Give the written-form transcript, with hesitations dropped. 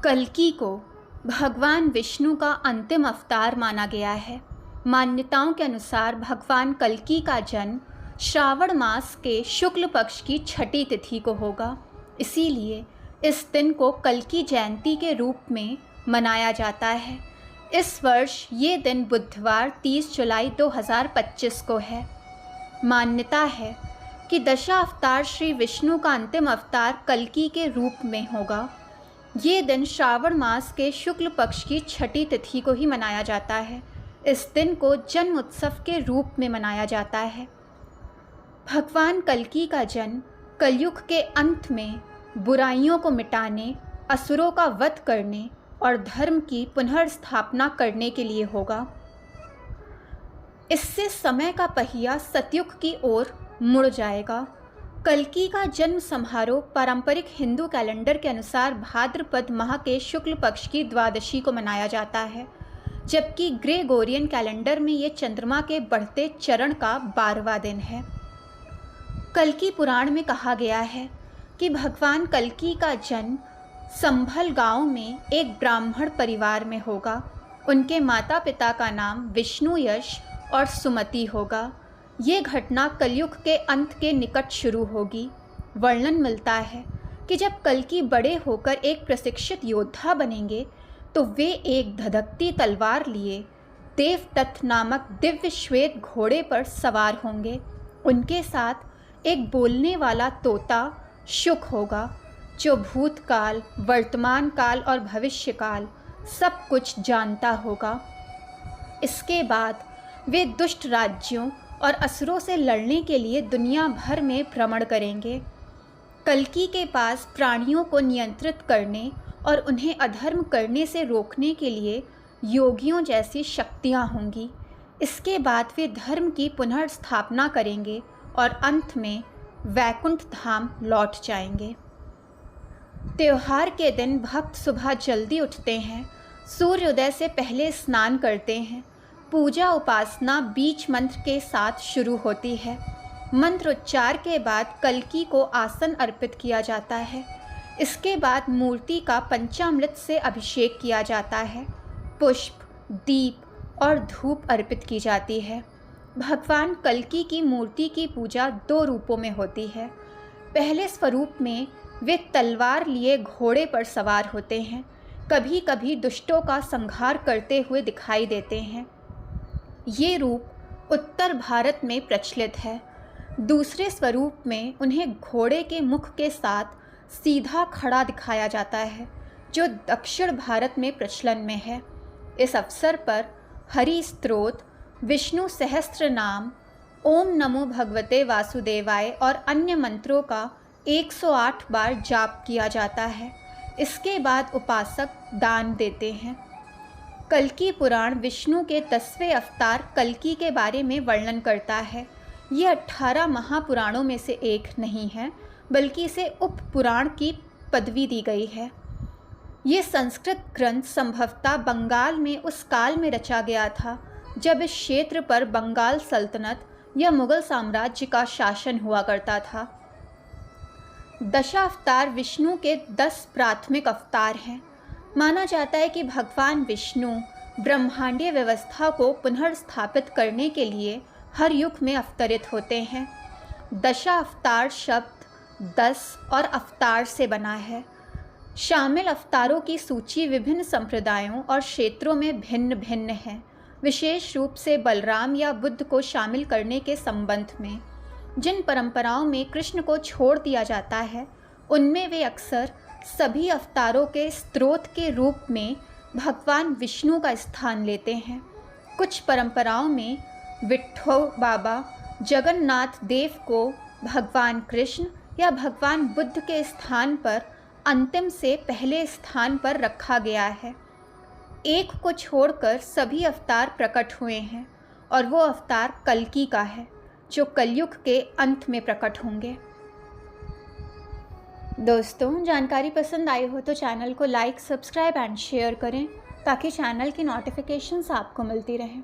कल्कि को भगवान विष्णु का अंतिम अवतार माना गया है। मान्यताओं के अनुसार भगवान कल्कि का जन्म श्रावण मास के शुक्ल पक्ष की छठी तिथि को होगा। इसीलिए इस दिन को कल्कि जयंती के रूप में मनाया जाता है। इस वर्ष ये दिन बुधवार 30 जुलाई 2025 को है। मान्यता है कि दशावतार श्री विष्णु का अंतिम अवतार कल्कि के रूप में होगा। ये दिन श्रावण मास के शुक्ल पक्ष की छठी तिथि को ही मनाया जाता है। इस दिन को जन्म उत्सव के रूप में मनाया जाता है। भगवान कल्कि का जन्म कलयुग के अंत में बुराइयों को मिटाने, असुरों का वध करने और धर्म की पुनर्स्थापना करने के लिए होगा। इससे समय का पहिया सतयुग की ओर मुड़ जाएगा। कल्कि का जन्म समारोह पारंपरिक हिंदू कैलेंडर के अनुसार भाद्रपद माह के शुक्ल पक्ष की द्वादशी को मनाया जाता है, जबकि ग्रेगोरियन कैलेंडर में ये चंद्रमा के बढ़ते चरण का 12वां दिन है। कल्कि पुराण में कहा गया है कि भगवान कल्कि का जन्म संभल गांव में एक ब्राह्मण परिवार में होगा। उनके माता पिता का नाम विष्णुयश और सुमति होगा। ये घटना कलयुग के अंत के निकट शुरू होगी। वर्णन मिलता है कि जब कल्कि बड़े होकर एक प्रशिक्षित योद्धा बनेंगे तो वे एक धधकती तलवार लिए देवदत्त नामक दिव्य श्वेत घोड़े पर सवार होंगे। उनके साथ एक बोलने वाला तोता शुक होगा, जो भूतकाल, वर्तमान काल और भविष्य काल सब कुछ जानता होगा। इसके बाद वे दुष्ट राज्यों और असुरों से लड़ने के लिए दुनिया भर में भ्रमण करेंगे। कल्कि के पास प्राणियों को नियंत्रित करने और उन्हें अधर्म करने से रोकने के लिए योगियों जैसी शक्तियाँ होंगी। इसके बाद वे धर्म की पुनर्स्थापना करेंगे और अंत में वैकुंठ धाम लौट जाएंगे। त्योहार के दिन भक्त सुबह जल्दी उठते हैं, सूर्योदय से पहले स्नान करते हैं। पूजा उपासना बीज मंत्र के साथ शुरू होती है। मंत्रोच्चार के बाद कल्कि को आसन अर्पित किया जाता है। इसके बाद मूर्ति का पंचामृत से अभिषेक किया जाता है। पुष्प, दीप और धूप अर्पित की जाती है। भगवान कल्कि की मूर्ति की पूजा 2 रूपों में होती है। पहले स्वरूप में वे तलवार लिए घोड़े पर सवार होते हैं। कभी कभी दुष्टों का संहार करते हुए दिखाई देते हैं। ये रूप उत्तर भारत में प्रचलित है। दूसरे स्वरूप में उन्हें घोड़े के मुख के साथ सीधा खड़ा दिखाया जाता है, जो दक्षिण भारत में प्रचलन में है। इस अवसर पर हरि स्तोत्र, विष्णु सहस्त्र नाम, ओम नमो भगवते वासुदेवाय और अन्य मंत्रों का 108 बार जाप किया जाता है। इसके बाद उपासक दान देते हैं। कल्कि पुराण विष्णु के 10वें अवतार कल्कि के बारे में वर्णन करता है। ये 18 महापुराणों में से एक नहीं है, बल्कि इसे उप पुराण की पदवी दी गई है। ये संस्कृत ग्रंथ संभवतः बंगाल में उस काल में रचा गया था जब इस क्षेत्र पर बंगाल सल्तनत या मुगल साम्राज्य का शासन हुआ करता था। दशावतार विष्णु के 10 प्राथमिक अवतार हैं। माना जाता है कि भगवान विष्णु ब्रह्मांडीय व्यवस्था को पुनर्स्थापित करने के लिए हर युग में अवतरित होते हैं। दशावतार शब्द 10 और अवतार से बना है। शामिल अवतारों की सूची विभिन्न संप्रदायों और क्षेत्रों में भिन्न भिन्न है, विशेष रूप से बलराम या बुद्ध को शामिल करने के संबंध में। जिन परंपराओं में कृष्ण को छोड़ दिया जाता है, उनमें वे अक्सर सभी अवतारों के स्रोत के रूप में भगवान विष्णु का स्थान लेते हैं। कुछ परंपराओं में विट्ठो बाबा जगन्नाथ देव को भगवान कृष्ण या भगवान बुद्ध के स्थान पर अंतिम से पहले स्थान पर रखा गया है। एक को छोड़कर सभी अवतार प्रकट हुए हैं और वो अवतार कल्कि का है, जो कलयुग के अंत में प्रकट होंगे। दोस्तों, जानकारी पसंद आई हो तो चैनल को लाइक, सब्सक्राइब एंड शेयर करें ताकि चैनल की नोटिफिकेशंस आपको मिलती रहें।